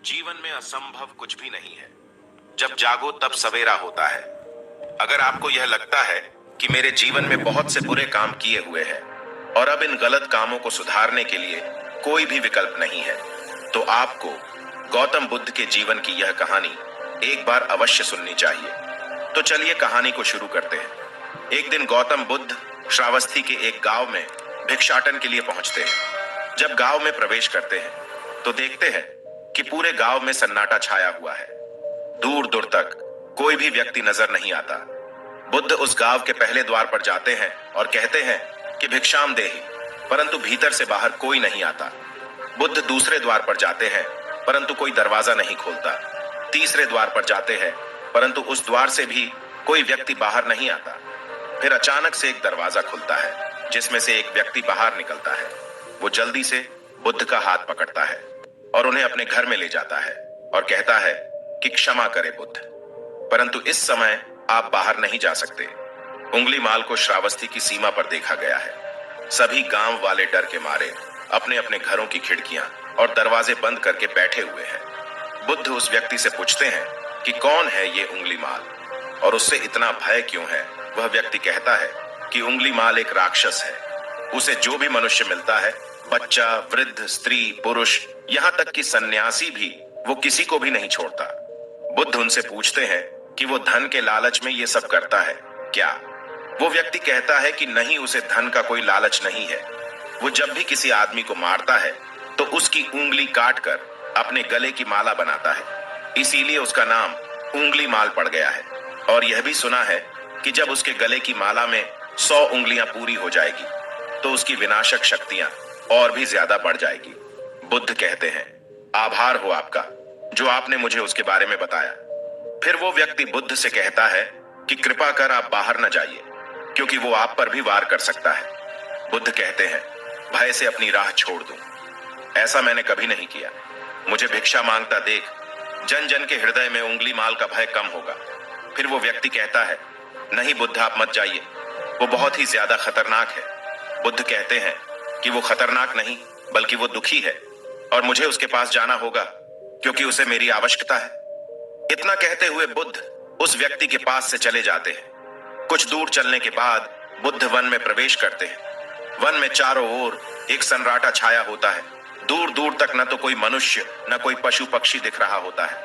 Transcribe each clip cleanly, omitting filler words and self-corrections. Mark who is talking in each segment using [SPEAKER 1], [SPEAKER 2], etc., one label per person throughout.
[SPEAKER 1] जीवन में असंभव कुछ भी नहीं है। जब जागो तब सवेरा होता है। अगर आपको यह लगता है कि मेरे जीवन में बहुत से बुरे काम किए हुए हैं और अब इन गलत कामों को सुधारने के लिए कोई भी विकल्प नहीं है, तो आपको गौतम बुद्ध के जीवन की यह कहानी एक बार अवश्य सुननी चाहिए। तो चलिए कहानी को शुरू करते हैं। एक दिन गौतम बुद्ध श्रावस्ती के एक गांव में भिक्षाटन के लिए पहुंचते हैं। जब गांव में प्रवेश करते हैं तो देखते हैं कि पूरे गांव में सन्नाटा छाया हुआ है। दूर दूर तक कोई भी व्यक्ति नजर नहीं आता। बुद्ध उस गांव के पहले द्वार पर जाते हैं और कहते हैं कि भिक्षाम देहि, परंतु भीतर से बाहर कोई नहीं आता। बुद्ध दूसरे द्वार पर जाते हैं, परंतु कोई दरवाजा नहीं खोलता। तीसरे द्वार पर जाते हैं, परंतु उस द्वार से भी कोई व्यक्ति बाहर नहीं आता। फिर अचानक से एक दरवाजा खुलता है, जिसमें से एक व्यक्ति बाहर निकलता है। वो जल्दी से बुद्ध का हाथ पकड़ता है और उन्हें अपने घर में ले जाता है और कहता है कि क्षमा करें बुद्ध, परंतु इस समय आप बाहर नहीं जा सकते। उंगली माल को श्रावस्ती की सीमा पर देखा गया है। सभी गांव वाले डर के मारे अपने अपने घरों की खिड़कियां और दरवाजे बंद करके बैठे हुए हैं। बुद्ध उस व्यक्ति से पूछते हैं कि कौन है ये उंगली माल और उससे इतना भय क्यों है। वह व्यक्ति कहता है कि उंगली माल एक राक्षस है। उसे जो भी मनुष्य मिलता है, बच्चा, वृद्ध, स्त्री, पुरुष, यहाँ तक कि सन्यासी भी, वो किसी को भी नहीं छोड़ता। बुद्ध उनसे पूछते हैं कि वो धन के लालच में ये सब करता है क्या। वो व्यक्ति कहता है कि नहीं, उसे धन का कोई लालच नहीं है। वो जब भी किसी आदमी को मारता है तो उसकी उंगली काटकर अपने गले की माला बनाता है, इसीलिए उसका नाम उंगली माल पड़ गया है। और यह भी सुना है कि जब उसके गले की माला में 100 उंगलियां पूरी हो जाएगी तो उसकी विनाशक शक्तियां और भी ज्यादा बढ़ जाएगी। बुद्ध कहते हैं, आभार हो आपका जो आपने मुझे उसके बारे में बताया। फिर वो व्यक्ति बुद्ध से कहता है कि कृपा कर आप बाहर न जाइए, क्योंकि वो आप पर भी वार कर सकता है। बुद्ध कहते हैं, भय से अपनी राह छोड़ दूं, ऐसा मैंने कभी नहीं किया। मुझे भिक्षा मांगता देख जन जन के हृदय में उंगली माल का भय कम होगा। फिर वो व्यक्ति कहता है, नहीं बुद्ध, आप मत जाइए, वो बहुत ही ज्यादा खतरनाक है। बुद्ध कहते हैं कि वो खतरनाक नहीं, बल्कि वो दुखी है और मुझे उसके पास जाना होगा, क्योंकि उसे मेरी आवश्यकता है। इतना कहते हुए बुद्ध उस व्यक्ति के पास से चले जाते हैं। कुछ दूर चलने के बाद बुद्ध वन में प्रवेश करते हैं। वन में चारों ओर एक सन्नाटा छाया होता है। दूर दूर तक न तो कोई मनुष्य न कोई पशु पक्षी दिख रहा होता है,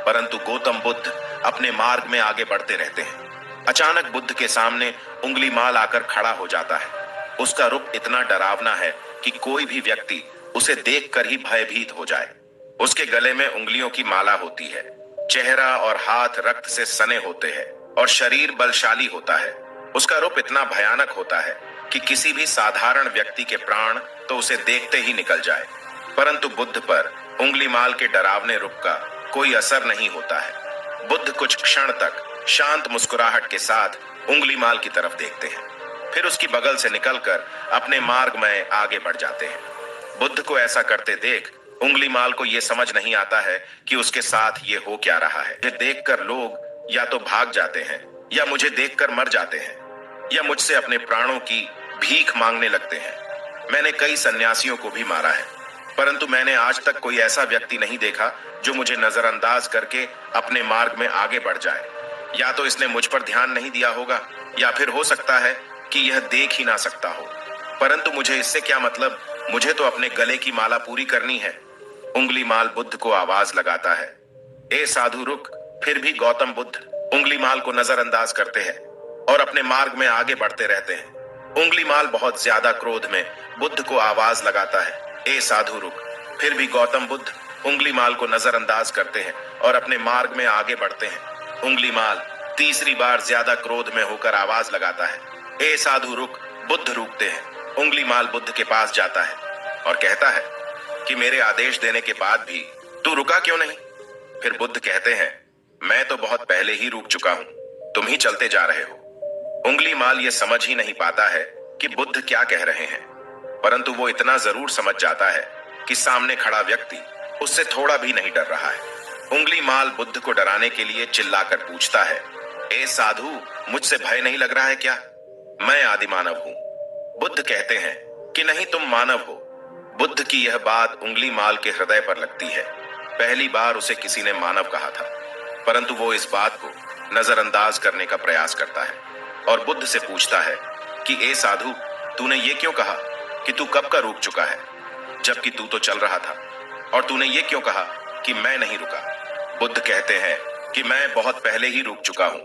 [SPEAKER 1] परंतु गौतम बुद्ध अपने मार्ग में आगे बढ़ते रहते हैं। अचानक बुद्ध के सामने उंगली माल आकर खड़ा हो जाता है। उसका रूप इतना डरावना है कि कोई भी व्यक्ति उसे देखकर ही भयभीत हो जाए। उसके गले में उंगलियों की माला होती है, चेहरा और हाथ रक्त से सने होते हैं और शरीर बलशाली होता है। उसका रूप इतना भयानक होता है कि किसी भी साधारण व्यक्ति के प्राण तो उसे देखते ही निकल जाए, परंतु बुद्ध पर उंगली माल के डरावने रूप का कोई असर नहीं होता है। बुद्ध कुछ क्षण तक शांत मुस्कुराहट के साथ उंगली माल की तरफ देखते हैं, फिर उसकी बगल से निकलकर अपने मार्ग में आगे बढ़ जाते हैं। बुद्ध को ऐसा करते देख उंगली माल को यह समझ नहीं आता है कि उसके साथ ये हो क्या रहा है। मुझे देखकर लोग या तो भाग जाते हैं, या मुझे देखकर मर जाते हैं, या मुझसे अपने प्राणों की भीख मांगने लगते हैं। मैंने कई सन्यासियों को भी मारा है, परंतु मैंने आज तक कोई ऐसा व्यक्ति नहीं देखा जो मुझे नजरअंदाज करके अपने मार्ग में आगे बढ़ जाए। या तो इसने मुझ पर ध्यान नहीं दिया होगा, या फिर हो सकता है कि यह देख ही ना सकता हो, परंतु मुझे इससे क्या मतलब, मुझे तो अपने गले की माला पूरी करनी है। उंगली माल बुद्ध को आवाज लगाता है, ए साधु रुक। फिर भी गौतम बुद्ध उंगली माल को नजरअंदाज करते हैं और अपने मार्ग में आगे बढ़ते रहते हैं। उंगली माल बहुत ज्यादा क्रोध में बुद्ध को आवाज लगाता है, ए साधु रुक। फिर भी गौतम बुद्ध उंगली माल को नजरअंदाज करते हैं और अपने मार्ग में आगे बढ़ते हैं। उंगली माल तीसरी बार ज्यादा क्रोध में होकर आवाज लगाता है, ए साधु रुक। बुद्ध रुकते हैं। उंगली माल बुद्ध के पास जाता है और कहता है कि मेरे आदेश देने के बाद भी तू रुका क्यों नहीं। फिर बुद्ध कहते हैं, मैं तो बहुत पहले ही रुक चुका हूं, तुम ही चलते जा रहे हो। उंगली माल ये समझ ही नहीं पाता है कि बुद्ध क्या कह रहे हैं, परंतु वो इतना जरूर समझ जाता है कि सामने खड़ा व्यक्ति उससे थोड़ा भी नहीं डर रहा है। उंगली माल बुद्ध को डराने के लिए चिल्लाकर पूछता है, ए साधु, मुझसे भय नहीं लग रहा है क्या? मैं आदि मानव हूं। बुद्ध कहते हैं कि नहीं, तुम मानव हो। बुद्ध की यह बात उंगली माल के हृदय पर लगती है। पहली बार उसे किसी ने मानव कहा था, परंतु वो इस बात को नजरअंदाज करने का प्रयास करता है और बुद्ध से पूछता है कि ए साधु, तूने ये क्यों कहा कि तू कब का रुक चुका है, जबकि तू तो चल रहा था, और तूने ये क्यों कहा कि मैं नहीं रुका। बुद्ध कहते हैं कि मैं बहुत पहले ही रुक चुका हूं,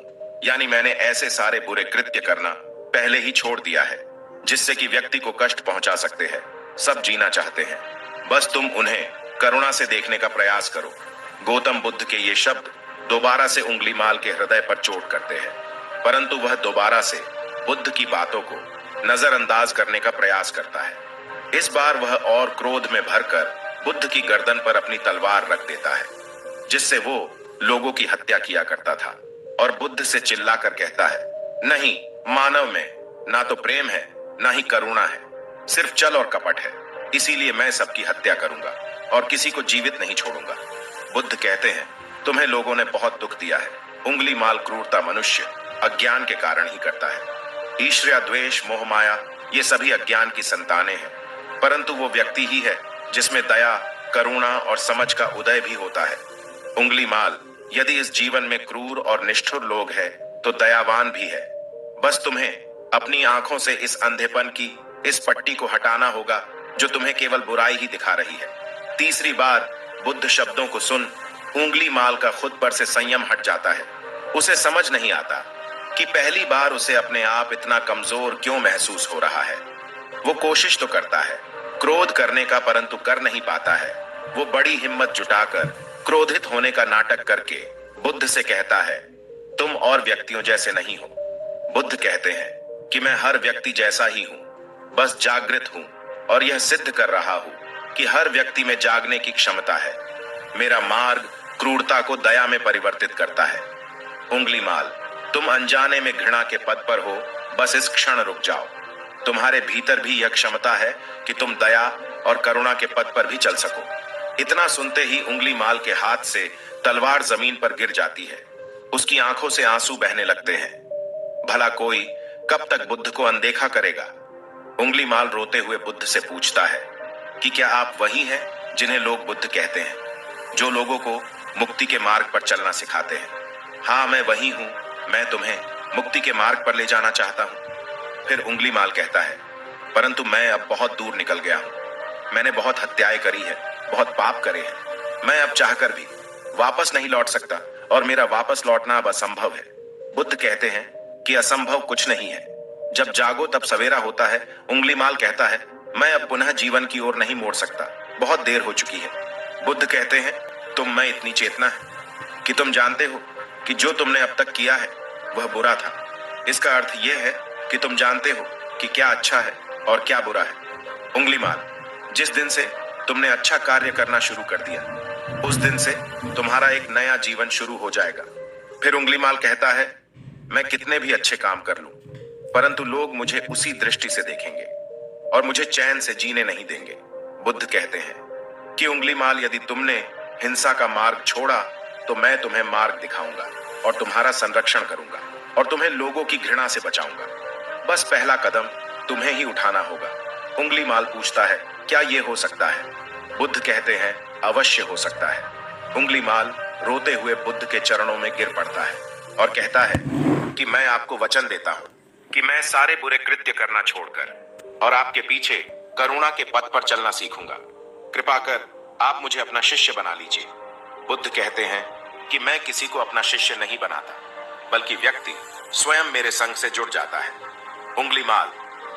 [SPEAKER 1] यानी मैंने ऐसे सारे बुरे कृत्य करना पहले ही छोड़ दिया है जिससे कि व्यक्ति को कष्ट पहुंचा सकते हैं। सब जीना चाहते हैं, बस तुम उन्हें करुणा से देखने का प्रयास करो। गौतम बुद्ध के ये शब्द दोबारा से उंगलीमाल के हृदय पर चोट करते हैं, परंतु वह दोबारा से बुद्ध की बातों को नजरअंदाज करने का प्रयास करता है। इस बार वह और क्रोध में भरकर बुद्ध की गर्दन पर अपनी तलवार रख देता है, जिससे वो लोगों की हत्या किया करता था, और बुद्ध से चिल्लाकर कहता है, नहीं, मानव में ना तो प्रेम है ना ही करुणा है, सिर्फ छल और कपट है। इसीलिए मैं सबकी हत्या करूंगा और किसी को जीवित नहीं छोड़ूंगा। बुद्ध कहते हैं, तुम्हें लोगों ने बहुत दुख दिया है। उंगलीमाल क्रूरता मनुष्य अज्ञान के कारण ही करता है। ईर्ष्या, द्वेष, मोह, माया ये सभी अज्ञान की संतानें हैं, परंतु वो व्यक्ति ही है जिसमें दया, करुणा और समझ का उदय भी होता है। उंगलीमाल, यदि इस जीवन में क्रूर और निष्ठुर लोग हैं तो दयावान भी है। बस तुम्हें अपनी आंखों से इस अंधेपन की इस पट्टी को हटाना होगा जो तुम्हें केवल बुराई ही दिखा रही है। तीसरी बार बुद्ध शब्दों को सुन उंगलीमाल का खुद पर से संयम हट जाता है। उसे समझ नहीं आता कि पहली बार उसे अपने आप इतना कमजोर क्यों महसूस हो रहा है। वो कोशिश तो करता है क्रोध करने का, परंतु कर नहीं पाता है। वो बड़ी हिम्मत जुटाकर क्रोधित होने का नाटक करके बुद्ध से कहता है, तुम और व्यक्तियों जैसे नहीं हो। बुद्ध कहते हैं कि मैं हर व्यक्ति जैसा ही हूं, बस जागृत हूं और यह सिद्ध कर रहा हूं कि हर व्यक्ति में जागने की क्षमता है। मेरा मार्ग क्रूरता को दया में परिवर्तित करता है। उंगलीमाल, तुम अनजाने में घृणा के पद पर हो, बस इस क्षण रुक जाओ। तुम्हारे भीतर भी यह क्षमता है कि तुम दया और करुणा के पद पर भी चल सको। इतना सुनते ही उंगलीमाल के हाथ से तलवार जमीन पर गिर जाती है। उसकी आंखों से आंसू बहने लगते हैं। भला कोई कब तक बुद्ध को अनदेखा करेगा। उंगलीमाल रोते हुए बुद्ध से पूछता है कि क्या आप वही हैं जिन्हें लोग बुद्ध कहते हैं, जो लोगों को मुक्ति के मार्ग पर चलना सिखाते हैं। हाँ, मैं वही हूं, मैं तुम्हें मुक्ति के मार्ग पर ले जाना चाहता हूं। फिर उंगलीमाल कहता है, परंतु मैं अब बहुत दूर निकल गया हूं। मैंने बहुत हत्याएं करी है, बहुत पाप करे हैं। मैं अब चाहकर भी वापस नहीं लौट सकता और मेरा वापस लौटना अब असंभव है। बुद्ध कहते हैं कि असंभव कुछ नहीं है, जब जागो तब सवेरा होता है। उंगलीमाल कहता है, मैं अब पुनः जीवन की ओर नहीं मोड़ सकता, बहुत देर हो चुकी है। बुद्ध कहते हैं, तुम में इतनी चेतना है कि तुम जानते हो कि जो तुमने अब तक किया है वह बुरा था। इसका अर्थ यह है कि तुम जानते हो कि क्या अच्छा है और क्या बुरा है। उंगलीमाल, जिस दिन से तुमने अच्छा कार्य करना शुरू कर दिया, उस दिन से तुम्हारा एक नया जीवन शुरू हो जाएगा। फिर उंगलीमाल कहता है, मैं कितने भी अच्छे काम कर लूं, परंतु लोग मुझे उसी दृष्टि से देखेंगे और मुझे चैन से जीने नहीं देंगे। बुद्ध कहते हैं कि उंगलीमाल, यदि तुमने हिंसा का मार्ग छोड़ा तो मैं तुम्हें मार्ग दिखाऊंगा और तुम्हारा संरक्षण करूंगा और तुम्हें लोगों की घृणा से बचाऊंगा। बस पहला कदम तुम्हें ही उठाना होगा। उंगलीमाल पूछता है, क्या यह हो सकता है? बुद्ध कहते हैं, अवश्य हो सकता है। उंगलीमाल रोते हुए बुद्ध के चरणों में गिर पड़ता है और कहता है कि मैं आपको वचन देता हूं कि मैं सारे बुरे कृत्य करना छोड़कर और आपके पीछे करुणा के पथ पर चलना सीखूंगा। कृपा कर आप मुझे अपना शिष्य बना लीजिए। बुद्ध कहते हैं कि मैं किसी को अपना शिष्य नहीं बनाता, बल्कि व्यक्ति स्वयं मेरे संग से जुड़ जाता है। उंगलीमाल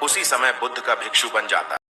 [SPEAKER 1] उसी समय बुद्ध का भिक्षु बन जाता है।